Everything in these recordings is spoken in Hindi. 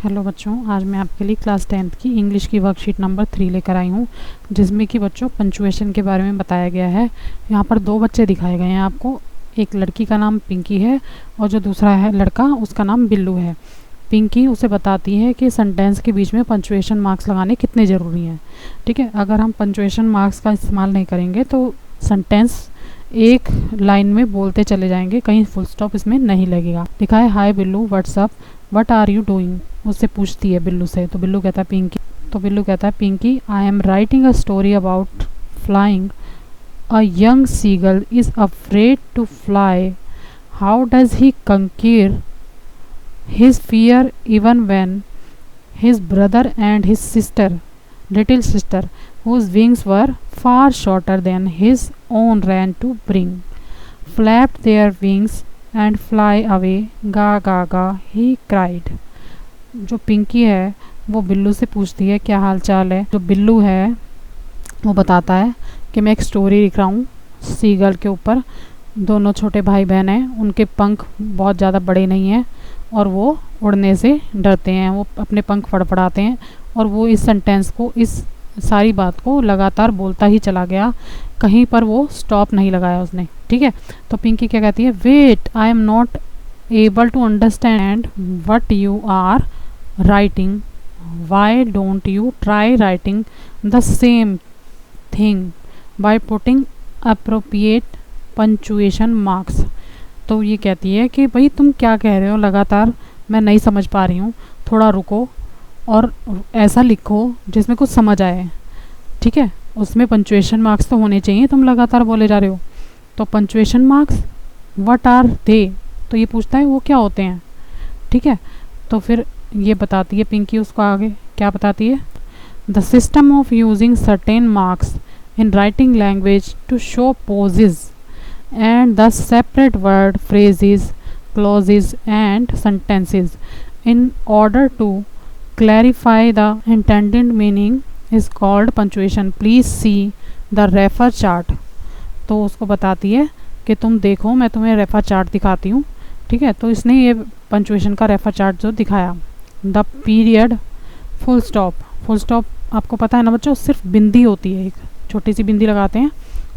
हेलो बच्चों, आज मैं आपके लिए क्लास 10th की इंग्लिश की वर्कशीट नंबर 3 लेकर आई हूँ, जिसमें कि बच्चों पंचुएशन के बारे में बताया गया है। यहाँ पर दो बच्चे दिखाए गए हैं आपको। एक लड़की का नाम पिंकी है और जो दूसरा है लड़का, उसका नाम बिल्लू है। पिंकी उसे बताती है कि सेंटेंस के बीच में पंचुएशन मार्क्स लगाने कितने ज़रूरी हैं। ठीक है, अगर हम पंचुएशन मार्क्स का इस्तेमाल नहीं करेंगे तो सेंटेंस एक लाइन में बोलते चले जाएंगे, कहीं फुल स्टॉप इसमें नहीं लगेगा। लिखा है, hi Billu, what's up, what are you doing. उससे पूछती है बिल्लू से, तो बिल्लू कहता है Pinki, I am writing a story about flying. A young seagull is afraid to fly. How does he conquer his fear even when his brother and his little sister, whose wings were far shorter than his own, ran to bring, flapped their wings and fly away, ga ga ga, he cried। जो पिंकी है वो बिल्लू से पूछती है क्या हाल चाल है। जो बिल्लू है वो बताता है कि मैं एक स्टोरी लिख रहा हूँ सीगल के ऊपर। दोनों छोटे भाई बहन हैं, उनके पंख बहुत ज़्यादा बड़े नहीं हैं और वो उड़ने से डरते हैं, वो अपने पंख फड़फड़ाते हैं। और वो इस सेंटेंस को, इस सारी बात को लगातार बोलता ही चला गया, कहीं पर वो स्टॉप नहीं लगाया उसने। ठीक है, तो पिंकी क्या कहती है, wait, I am not able to understand what you are writing. Why don't you try writing the same thing by putting appropriate punctuation marks. तो ये कहती है कि भाई तुम क्या कह रहे हो, लगातार मैं नहीं समझ पा रही हूँ, थोड़ा रुको और ऐसा लिखो जिसमें कुछ समझ आए। ठीक है, उसमें पंचुएशन मार्क्स तो होने चाहिए, तुम लगातार बोले जा रहे हो। तो punctuation marks, what are they, तो ये पूछता है वो क्या होते हैं। ठीक है, तो फिर ये बताती है पिंकी उसको आगे क्या बताती है, the system of using certain marks in writing language to show pauses and the separate word, phrases, clauses and sentences in order to clarify the intended meaning is called punctuation. Please see the refer chart। तो उसको बताती है कि तुम देखो, मैं तुम्हें रेफर चार्ट दिखाती हूँ। ठीक है, तो इसने ये पंचुएशन का रेफर चार्ट जो दिखाया, द पीरियड, फुल स्टॉप आपको पता है ना बच्चों, सिर्फ बिंदी होती है, एक छोटी सी बिंदी लगाते हैं,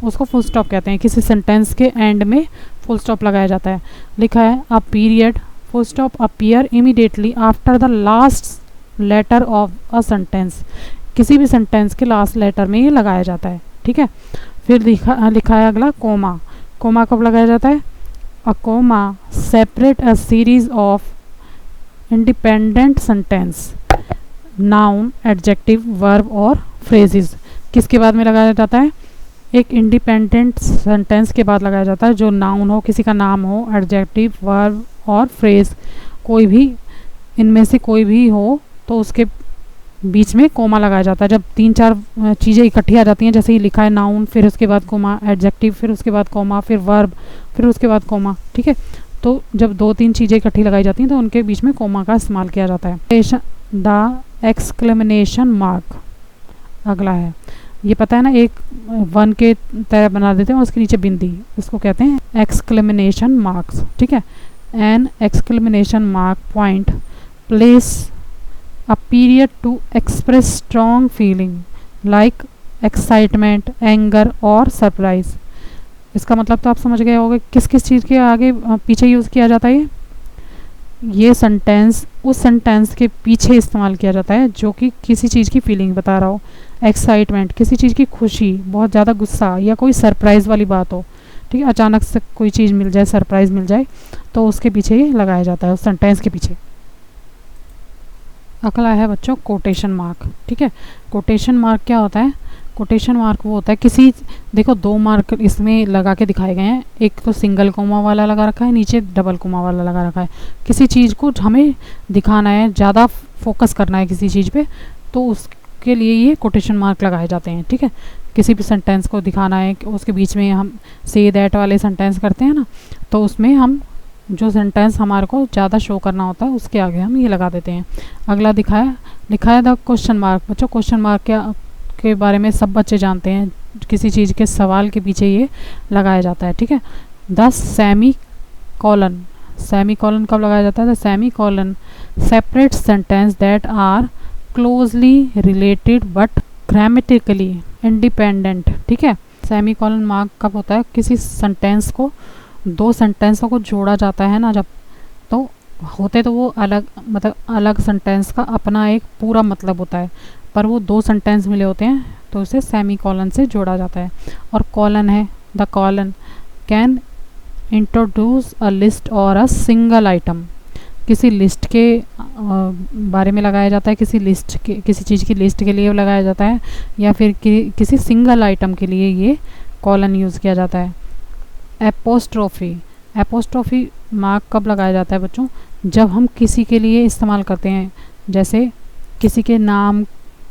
उसको फुल स्टॉप कहते हैं। किसी सेंटेंस के एंड में फुल स्टॉप लगाया जाता है। लिखा है, a period, full stop appear immediately after the last letter of a sentence. किसी भी सेंटेंस के लास्ट लेटर में ये लगाया जाता है। ठीक है, फिर लिखा है अगला, कोमा। कोमा कब लगाया जाता है, a comma separate a series of independent sentence, noun, adjective, verb और फ्रेजेस। किसके बाद में लगाया जाता है, एक इंडिपेंडेंट सेंटेंस के बाद लगाया जाता है, जो नाउन हो, किसी का नाम हो, एडजेक्टिव, वर्ब और फ्रेज, कोई भी इनमें से कोई भी हो तो उसके बीच में कोमा लगाया जाता है। जब 3-4 चीज़ें इकट्ठी आ जाती हैं, जैसे ही लिखा है नाउन, फिर उसके बाद कोमा, एडजेक्टिव, फिर उसके बाद कोमा, फिर वर्ब, फिर उसके बाद कोमा। ठीक है, तो जब 2-3 चीज़ें इकट्ठी लगाई जाती हैं तो उनके बीच में कोमा का इस्तेमाल किया जाता है। द एक्सक्लेमेशन मार्क अगला है, ये पता है ना, एक वन के तरह बना देते हैं, उसके नीचे बिंदी, उसको कहते हैं एक्सक्लेमेशन मार्क्स। ठीक है, an exclamation mark point place a period to express strong feeling like excitement, anger और सरप्राइज। इसका मतलब तो आप समझ गए होंगे किस किस चीज़ के आगे पीछे यूज़ किया जाता है। ये सेंटेंस उस सेंटेंस के पीछे इस्तेमाल किया जाता है जो कि किसी चीज़ की फीलिंग बता रहा हो। एक्साइटमेंट, किसी चीज़ की खुशी, बहुत ज़्यादा गुस्सा, या कोई सरप्राइज़ वाली बात हो। ठीक है, अचानक से कोई चीज़ मिल जाए, सरप्राइज़ मिल जाए, तो उसके पीछे ही लगाया जाता है, उस सेंटेंस के पीछे। अगला है बच्चों कोटेशन मार्क। ठीक है, कोटेशन मार्क क्या होता है, कोटेशन मार्क वो होता है किसी, देखो 2 मार्क इसमें लगा के दिखाए गए हैं, एक तो सिंगल कोमा वाला लगा रखा है, नीचे डबल कोमा वाला लगा रखा है। किसी चीज़ को हमें दिखाना है, ज़्यादा फोकस करना है किसी चीज़ पे, तो उसके लिए ये कोटेशन मार्क लगाए जाते हैं। ठीक है, किसी भी सेंटेंस को दिखाना है, उसके बीच में हम से दैट वाले सेंटेंस करते हैं ना, तो उसमें हम जो सेंटेंस हमारे को ज़्यादा शो करना होता है उसके आगे हम ये लगा देते हैं। अगला लिखा है द क्वेश्चन मार्क। बच्चों क्वेश्चन मार्क क्या के बारे में सब बच्चे जानते हैं, किसी चीज़ के सवाल के पीछे ये लगाया जाता है। ठीक है, the semicolon semicolon कब लगाया जाता है? The semicolon separate sentence that are closely related but grammatically independent. ठीक है, सेमी कॉलन मार्क कब होता है? किसी सेंटेंस को, दो सेंटेंसों को जोड़ा जाता है ना जब, तो होते तो वो अलग, मतलब अलग सेंटेंस का अपना एक पूरा मतलब होता है, पर वो दो सेंटेंस मिले होते हैं तो उसे सेमी कॉलन से जोड़ा जाता है। और कॉलन है, the colon can introduce a list और अ सिंगल आइटम। किसी लिस्ट के बारे में लगाया जाता है, किसी लिस्ट के, किसी चीज़ की लिस्ट के लिए लगाया जाता है, या फिर किसी सिंगल आइटम के लिए ये कॉलन यूज़ किया जाता है। एपोस्ट्रोफी, एपोस्ट्रोफी मार्क कब लगाया जाता है बच्चों? जब हम किसी के लिए इस्तेमाल करते हैं, जैसे किसी के नाम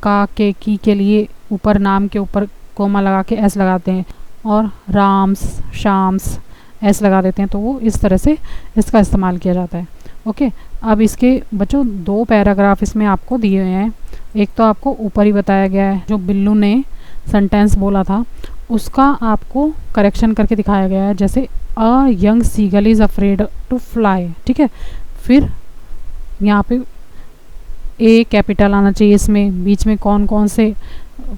का के लिए ऊपर, नाम के ऊपर कोमा लगा के एस लगाते हैं, और राम्स, शाम्स एस लगा देते हैं, तो वो इस तरह से इसका इस्तेमाल किया जाता है। ओके, अब इसके बच्चों दो पैराग्राफ इसमें आपको दिए हुए हैं। एक तो आपको ऊपर ही बताया गया है, जो बिल्लू ने सेंटेंस बोला था उसका आपको करेक्शन करके दिखाया गया है, जैसे a young seagull is afraid to fly. ठीक है, फिर यहाँ पे ए कैपिटल आना चाहिए, इसमें बीच में कौन कौन से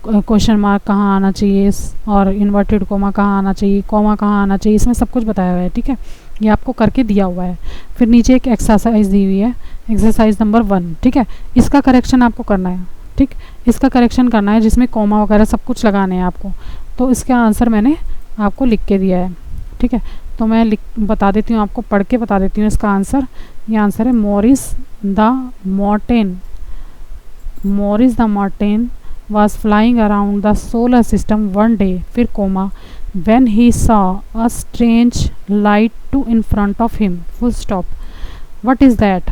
क्वेश्चन मार्क कहाँ आना चाहिए, और इन्वर्टेड कोमा कहाँ आना चाहिए, कोमा कहाँ आना चाहिए, इसमें सब कुछ बताया हुआ है। ठीक है, ये आपको करके दिया हुआ है। फिर नीचे एक एक्सरसाइज दी हुई है, एक्सरसाइज नंबर 1। ठीक है, इसका करेक्शन आपको करना है। ठीक, इसका करेक्शन करना है जिसमें कोमा वगैरह सब कुछ लगाने हैं आपको। तो इसका आंसर मैंने आपको लिख के दिया है। ठीक है, तो मैं बता देती हूँ आपको, पढ़ के बता देती हूँ इसका आंसर। ये आंसर है Morris the Martin was flying around the solar system one day, फिर coma, when he saw a strange light to in front of him, full stop, what is that?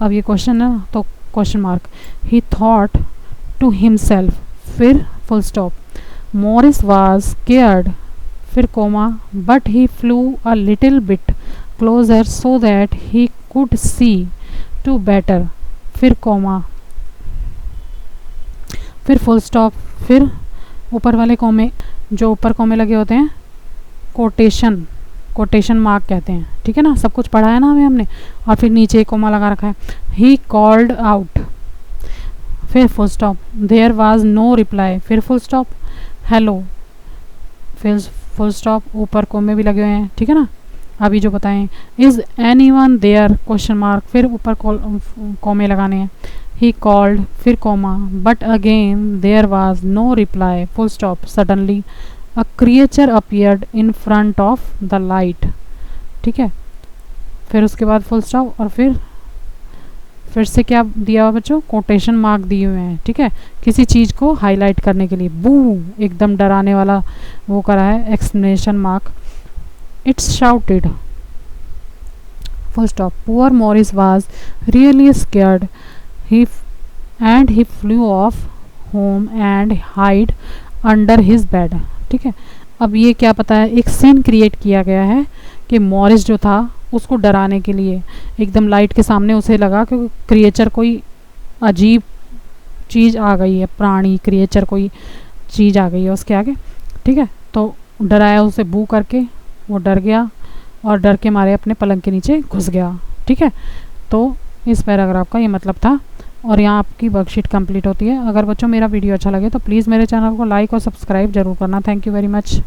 अब ये क्वेश्चन है तो question mark, he thought to himself, फिर full stop, Morris was scared, फिर comma, but he flew a little bit closer so that he could see to better, फिर कोमा, फिर फुल स्टॉप, फिर ऊपर वाले कोमे, जो ऊपर कोमे लगे होते हैं कोटेशन मार्क कहते हैं। ठीक है ना, सब कुछ पढ़ा है ना हमने। और फिर नीचे एक कोमा लगा रखा है, ही कॉल्ड आउट, फिर full stop, there was no reply, फिर फुल स्टॉप, हेलो, फिर फुल स्टॉप, ऊपर कोमे भी लगे हुए हैं। ठीक है ना, अभी जो बताएं, is anyone there question mark, फिर ऊपर कोमे लगाने हैं, he called, फिर comma, but again there was no reply, full stop, suddenly a creature appeared in front of the light। ठीक है, फिर उसके बाद फुल स्टॉप, और फिर से क्या दिया हुआ बच्चों? कोटेशन मार्क दिए हुए हैं। ठीक है, किसी चीज़ को हाईलाइट करने के लिए, बू एकदम डराने वाला वो करा है, exclamation mark, it's shouted, full stop, poor Morris was really scared, he flew off home and hid under his bed। ठीक है, अब ये क्या पता है, एक सीन क्रिएट किया गया है कि मॉरिस जो था उसको डराने के लिए एकदम लाइट के सामने उसे लगा कि क्रिएचर कोई अजीब चीज़ आ गई है, प्राणी क्रिएचर कोई चीज़ आ गई है उसके आगे। ठीक है, तो डराया उसे, बू करके वो डर गया और डर के मारे अपने पलंग के नीचे घुस गया। ठीक है, तो इस पैराग्राफ का ये मतलब था, और यहाँ आपकी वर्कशीट कंप्लीट होती है। अगर बच्चों मेरा वीडियो अच्छा लगे तो प्लीज़ मेरे चैनल को लाइक और सब्सक्राइब जरूर करना। Thank you very much.